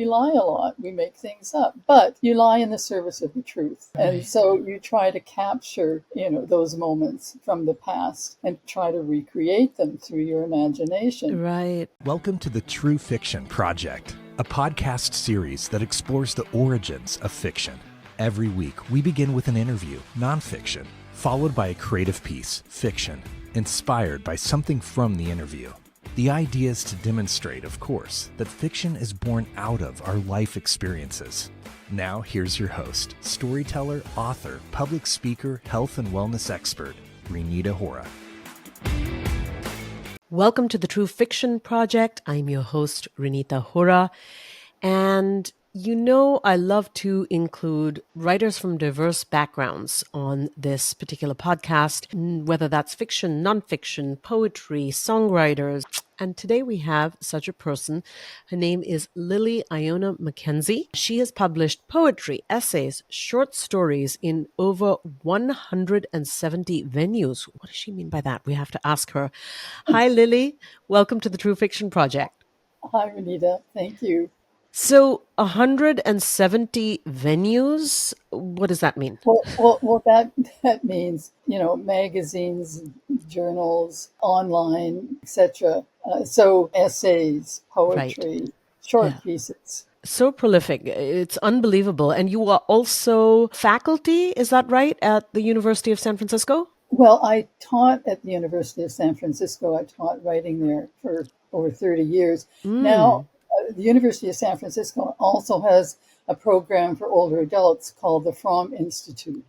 we lie a lot. We make things up, but you lie in the service of the truth. And so you try to capture, those moments from the past and try to recreate them through your imagination. Right. Welcome to the True Fiction Project, a podcast series that explores the origins of fiction. Every week, we begin with an interview, nonfiction, followed by a creative piece, fiction, inspired by something from the interview. The idea is to demonstrate, of course, that fiction is born out of our life experiences. Now, here's your host, storyteller, author, public speaker, health and wellness expert, Reenita Hora. Welcome to the True Fiction Project. I'm your host, Reenita Hora. And I love to include writers from diverse backgrounds on this particular podcast, whether that's fiction, nonfiction, poetry, songwriters. And today we have such a person. Her name is Lily MacKenzie. She has published poetry, essays, short stories in over 170 venues. What does she mean by that? We have to ask her. Hi, Lily. Welcome to the True Fiction Project. Hi, Reenita. Thank you. So 170 venues, what does that mean? Well, that means, magazines, journals, online, etc. So essays, poetry, Right. short pieces. So prolific. It's unbelievable. And you are also faculty, is that right, at the University of San Francisco? Well, I taught at the University of San Francisco. I taught writing there for over 30 years. Now, the University of San Francisco also has a program for older adults called the Fromm Institute.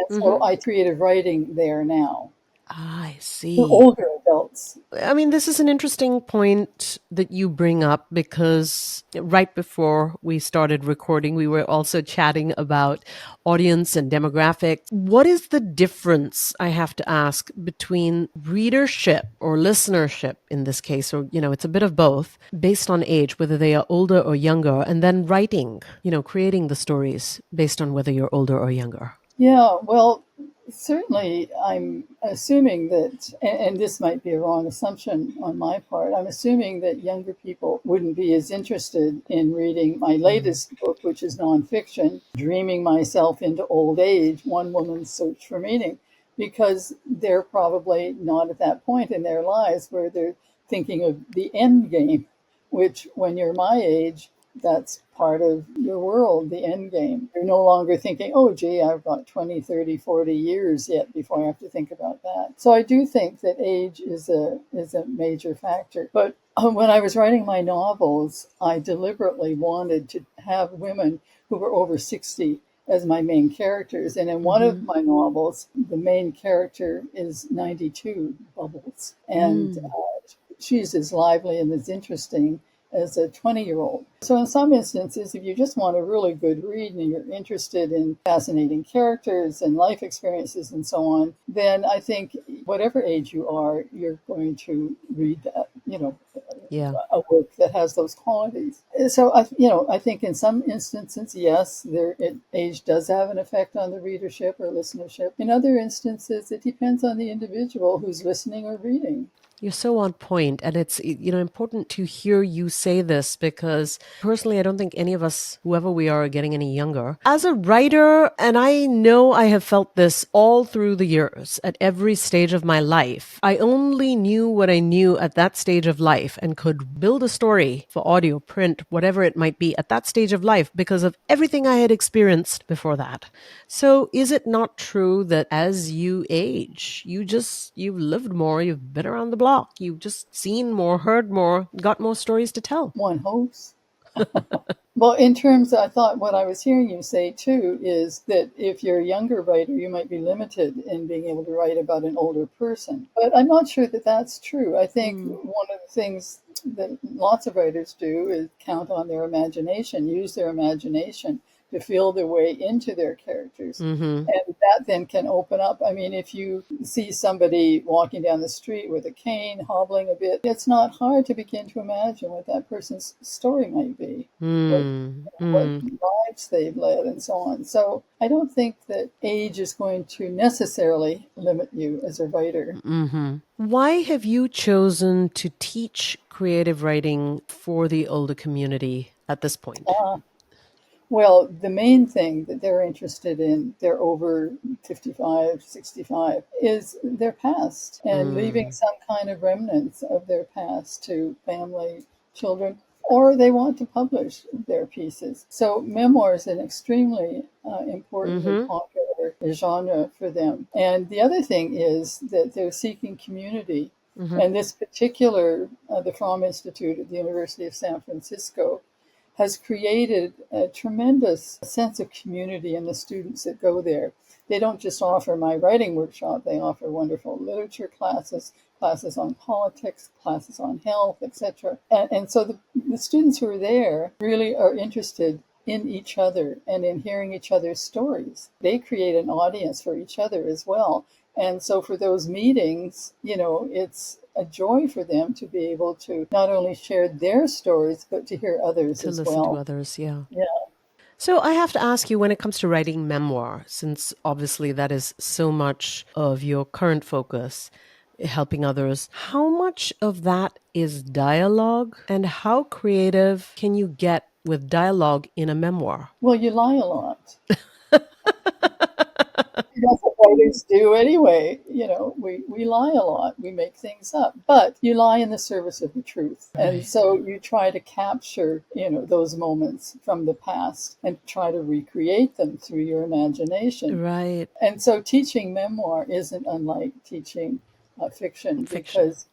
So I creative writing there now. I see. For older adults. I mean, this is an interesting point that you bring up because right before we started recording, we were also chatting about audience and demographic. What is the difference, I have to ask, between readership or listenership in this case, or, it's a bit of both, based on age, whether they are older or younger, and then writing, creating the stories based on whether you're older or younger? Yeah, well, certainly I'm assuming that, and this might be a wrong assumption on my part, I'm assuming that younger people wouldn't be as interested in reading my latest book, which is nonfiction, Dreaming Myself into Old Age, One Woman's Search for Meaning, because they're probably not at that point in their lives where they're thinking of the end game, which when you're my age, that's part of your world, the end game. You're no longer thinking, oh, gee, I've got 20, 30, 40 years yet before I have to think about that. So I do think that age is a major factor. But when I was writing my novels, I deliberately wanted to have women who were over 60 as my main characters. And in one of my novels, the main character is 92, Bubbles. And she's as lively and as interesting as a 20-year-old. So in some instances, if you just want a really good read and you're interested in fascinating characters and life experiences and so on, then I think whatever age you are, you're going to read that, a work that has those qualities. So, I think in some instances, yes, age does have an effect on the readership or listenership. In other instances, it depends on the individual who's listening or reading. You're so on point, and it's important to hear you say this because personally, I don't think any of us, whoever we are getting any younger. As a writer, and I know I have felt this all through the years, at every stage of my life, I only knew what I knew at that stage of life and could build a story for audio, print, whatever it might be at that stage of life because of everything I had experienced before that. So is it not true that as you age, you've lived more, you've been around the block, you've just seen more, heard more, got more stories to tell? One hopes. Well, in terms, I thought what I was hearing you say too is that if you're a younger writer, you might be limited in being able to write about an older person. But I'm not sure that that's true. I think one of the things that lots of writers do is count on their imagination, use their imagination to feel their way into their characters. And that then can open up. I mean, if you see somebody walking down the street with a cane, hobbling a bit, it's not hard to begin to imagine what that person's story might be, what lives they've led and so on. So I don't think that age is going to necessarily limit you as a writer. Why have you chosen to teach creative writing for the older community? at this point? Well, the main thing that they're interested in, they're over 55, 65, is their past and leaving Mm. some kind of remnants of their past to family, children, or they want to publish their pieces. So memoir is an extremely important and Mm-hmm. popular genre for them. And the other thing is that they're seeking community. Mm-hmm. And this particular, the Fromm Institute at the University of San Francisco, has created a tremendous sense of community in the students that go there. They don't just offer my writing workshop, they offer wonderful literature classes, classes on politics, classes on health, etc. And so the students who are there really are interested in each other and in hearing each other's stories. They create an audience for each other as well. And so for those meetings, it's a joy for them to be able to not only share their stories, but to hear others To as listen to well. others, yeah. Yeah. So I have to ask you, when it comes to writing memoir, since obviously that is so much of your current focus, helping others, how much of that is dialogue and how creative can you get with dialogue in a memoir? Well, you lie a lot. That's what writers do anyway. We lie a lot. We make things up, but you lie in the service of the truth. And Right. so you try to capture, those moments from the past and try to recreate them through your imagination. Right. And so teaching memoir isn't unlike teaching fiction Fiction. because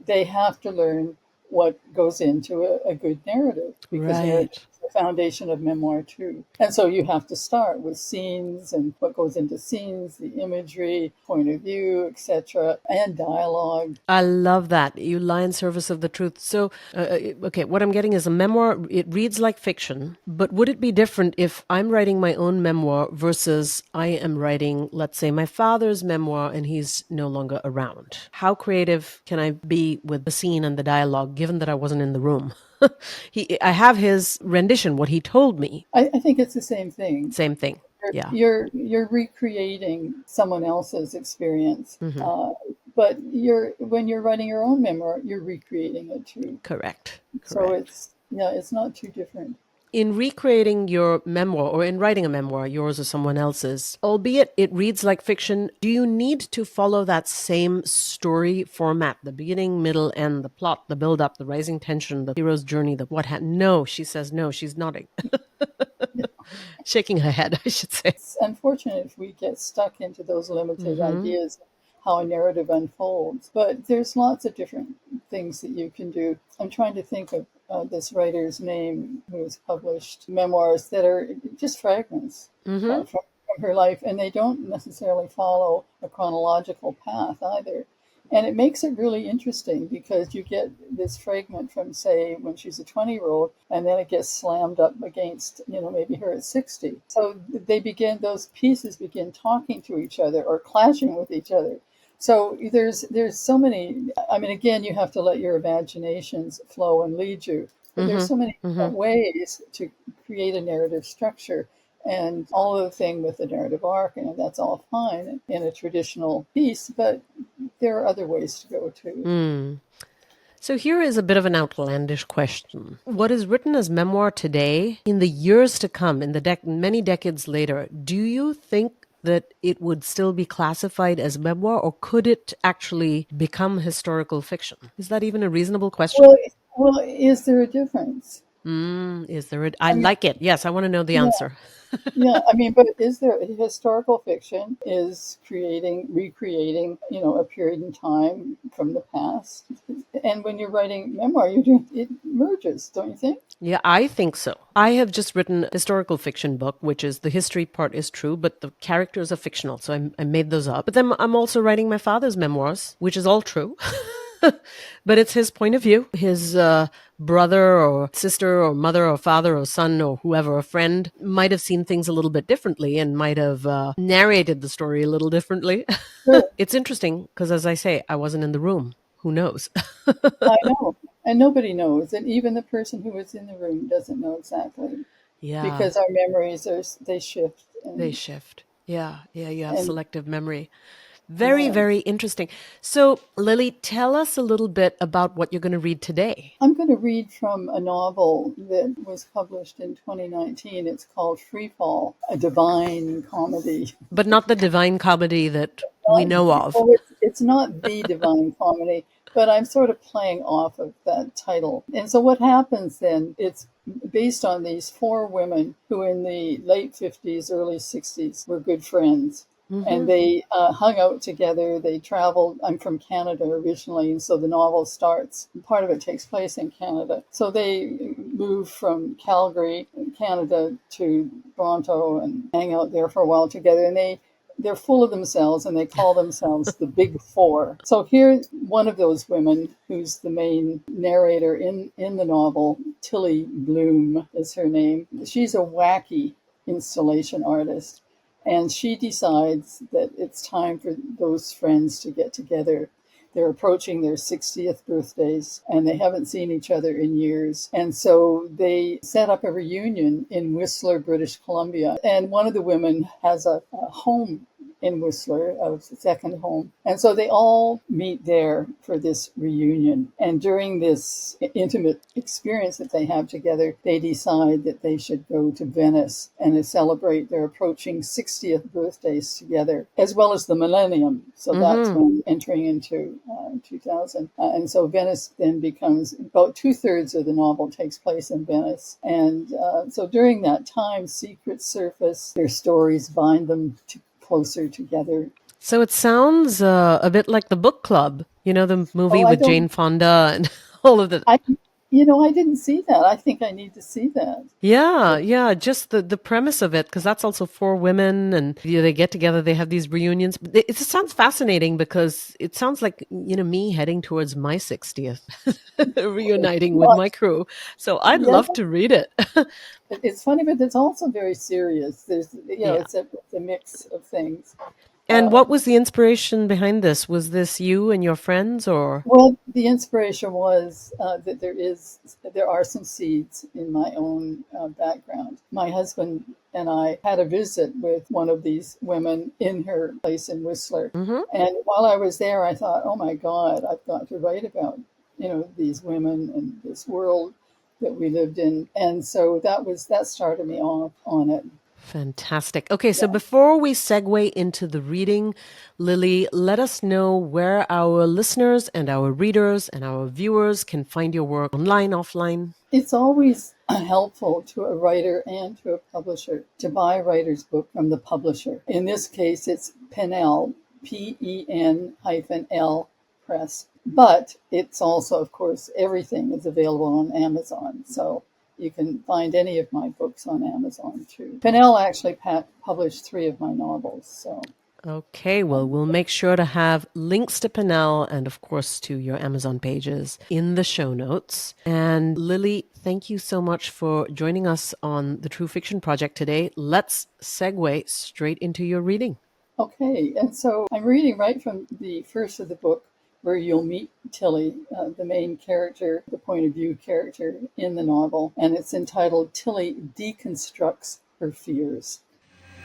they have to learn what goes into a good narrative because narrative Right. is the foundation of memoir too. And so you have to start with scenes and what goes into scenes, the imagery, point of view, etc., and dialogue. I love that. You lie in service of the truth. So, okay, what I'm getting is a memoir. It reads like fiction, but would it be different if I'm writing my own memoir versus I am writing, let's say, my father's memoir and he's no longer around? How creative can I be with the scene and the dialogue, given that I wasn't in the room? I have his rendition, what he told me. I think it's the same thing. Same thing. Yeah. You're recreating someone else's experience, Hmm. but when you're writing your own memoir, you're recreating it too. Correct. So Correct. it's not too different. In recreating your memoir or in writing a memoir, yours or someone else's, albeit it reads like fiction, do you need to follow that same story format? The beginning, middle, end, the plot, the build up, the rising tension, the hero's journey, the what happened. No, she says no, she's nodding. Shaking her head, I should say. It's unfortunate if we get stuck into those limited Mm-hmm. ideas of how a narrative unfolds, but there's lots of different things that you can do. I'm trying to think of this writer's name who has published memoirs that are just fragments Mm-hmm. from her life, and they don't necessarily follow a chronological path either. And it makes it really interesting because you get this fragment from, say, when she's a 20-year-old, and then it gets slammed up against, maybe her at 60. So those pieces begin talking to each other or clashing with each other. So there's so many. I mean, again, you have to let your imaginations flow and lead you. But there's Mm-hmm. so many Mm-hmm. different ways to create a narrative structure. And all of the thing with the narrative arc, and that's all fine in a traditional piece, but there are other ways to go too. Mm. So here is a bit of an outlandish question. What is written as memoir today, in the years to come, in the many decades later, do you think that it would still be classified as memoir, or could it actually become historical fiction? Is that even a reasonable question? Well, is there a difference? Is there I I mean, like it. Yes, I want to know the yeah, answer. yeah. I mean, but is there historical fiction is recreating, a period in time from the past, and when you're writing memoir, it merges, don't you think? Yeah, I think so. I have just written a historical fiction book, which is the history part is true, but the characters are fictional. So I made those up. But then I'm also writing my father's memoirs, which is all true. But it's his point of view. His brother or sister or mother or father or son or whoever, a friend, might have seen things a little bit differently and might have narrated the story a little differently. Sure, It's interesting because, as I say, I wasn't in the room. Who knows? I know, and nobody knows, and even the person who was in the room doesn't know exactly Yeah, because our memories they shift, they shift. Yeah, yeah, you have and selective memory. Very, very interesting. So, Lily, tell us a little bit about what you're going to read today. I'm going to read from a novel that was published in 2019. It's called Freefall, a divine comedy. But not the divine comedy that we know of. Well, it's not the divine comedy, but I'm sort of playing off of that title. And so what happens then, it's based on these four women who in the late 50s, early 60s were good friends. And they hung out together. They traveled. I'm from Canada originally, and so the novel starts. Part of it takes place in Canada. So they move from Calgary, Canada, to Toronto and hang out there for a while together. And they're full of themselves, and they call themselves the Big Four. So here, one of those women, who's the main narrator in the novel, Tilly Bloom is her name. She's a wacky installation artist. And she decides that it's time for those friends to get together. They're approaching their 60th birthdays, and they haven't seen each other in years. And so they set up a reunion in Whistler, British Columbia. And one of the women has a home in Whistler, a second home. And so they all meet there for this reunion. And during this intimate experience that they have together, they decide that they should go to Venice and celebrate their approaching 60th birthdays together, as well as the millennium. So that's when entering into 2000. And so Venice then becomes about 2/3 of the novel takes place in Venice. And so during that time, secrets surface, their stories bind them closer together. So it sounds a bit like The Book Club, the movie with Jane Fonda and all of that. I didn't see that. I think I need to see that. Yeah, just the premise of it, because that's also four women, and they get together, they have these reunions. It just sounds fascinating because it sounds like, me heading towards my 60th, reuniting with my crew. So I'd love to read it. It's funny, but it's also very serious. There's, it's a mix of things. And what was the inspiration behind this? Was this you and your friends, or? Well, the inspiration was that there are some seeds in my own background. My husband and I had a visit with one of these women in her place in Whistler. And while I was there, I thought, oh my God, I've got to write about, these women and this world that we lived in. And so that started me off on it. Fantastic. Okay, so before we segue into the reading, Lily, let us know where our listeners and our readers and our viewers can find your work online, offline. It's always helpful to a writer and to a publisher to buy a writer's book from the publisher. In this case, it's Penel, PEN-L Press. But it's also, of course, everything is available on Amazon. So you can find any of my books on Amazon, too. Penel actually published 3 of my novels. So. Okay, well, we'll make sure to have links to Penel and, of course, to your Amazon pages in the show notes. And Lily, thank you so much for joining us on the True Fiction Project today. Let's segue straight into your reading. Okay, and so I'm reading right from the first of the book, where you'll meet Tilly, the main character, the point of view character in the novel. And it's entitled Tilly Deconstructs Her Fears.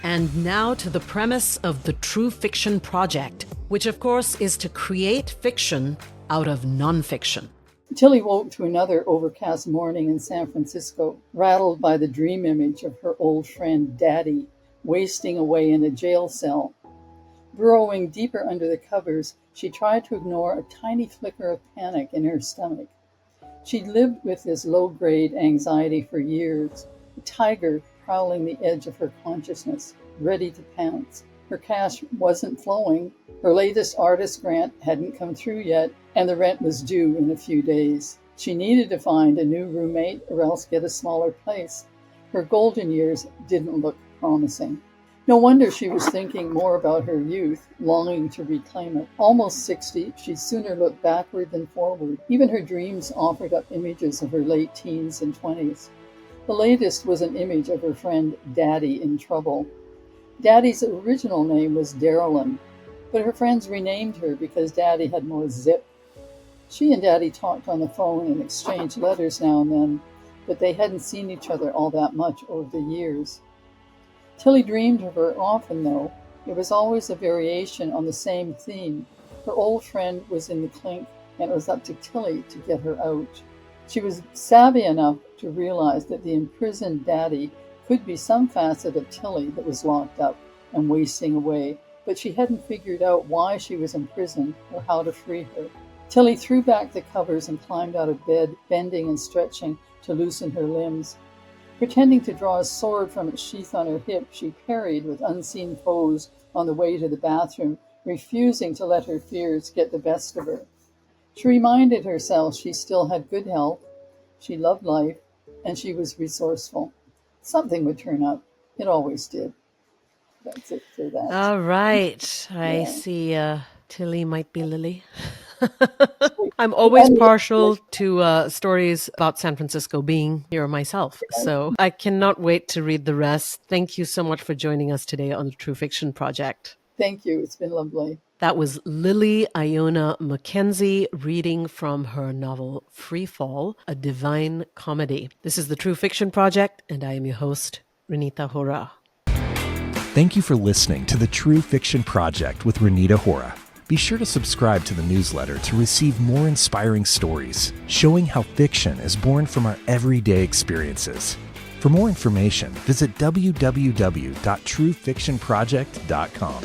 And now to the premise of the True Fiction Project, which of course is to create fiction out of nonfiction. Tilly woke to another overcast morning in San Francisco, rattled by the dream image of her old friend Daddy wasting away in a jail cell. Burrowing deeper under the covers, she tried to ignore a tiny flicker of panic in her stomach. She'd lived with this low-grade anxiety for years, a tiger prowling the edge of her consciousness, ready to pounce. Her cash wasn't flowing, her latest artist grant hadn't come through yet, and the rent was due in a few days. She needed to find a new roommate or else get a smaller place. Her golden years didn't look promising. No wonder she was thinking more about her youth, longing to reclaim it. Almost 60, she'd sooner look backward than forward. Even her dreams offered up images of her late teens and 20s. The latest was an image of her friend Daddy in trouble. Daddy's original name was Darylyn, but her friends renamed her because Daddy had more zip. She and Daddy talked on the phone and exchanged letters now and then, but they hadn't seen each other all that much over the years. Tilly dreamed of her often, though. It was always a variation on the same theme. Her old friend was in the clink, and it was up to Tilly to get her out. She was savvy enough to realize that the imprisoned daddy could be some facet of Tilly that was locked up and wasting away, but she hadn't figured out why she was imprisoned or how to free her. Tilly threw back the covers and climbed out of bed, bending and stretching to loosen her limbs. Pretending to draw a sword from its sheath on her hip, she parried with unseen foes on the way to the bathroom, refusing to let her fears get the best of her. She reminded herself she still had good health, she loved life, and she was resourceful. Something would turn up. It always did. That's it for that. All right. I Yeah. see Tilly might be Lily. I'm always partial to stories about San Francisco being here myself. So I cannot wait to read the rest. Thank you so much for joining us today on the True Fiction Project. Thank you. It's been lovely. That was Lily MacKenzie reading from her novel Freefall, A Divine Comedy. This is the True Fiction Project, and I am your host, Reenita Hora. Thank you for listening to the True Fiction Project with Reenita Hora. Be sure to subscribe to the newsletter to receive more inspiring stories showing how fiction is born from our everyday experiences. For more information, visit www.truefictionproject.com.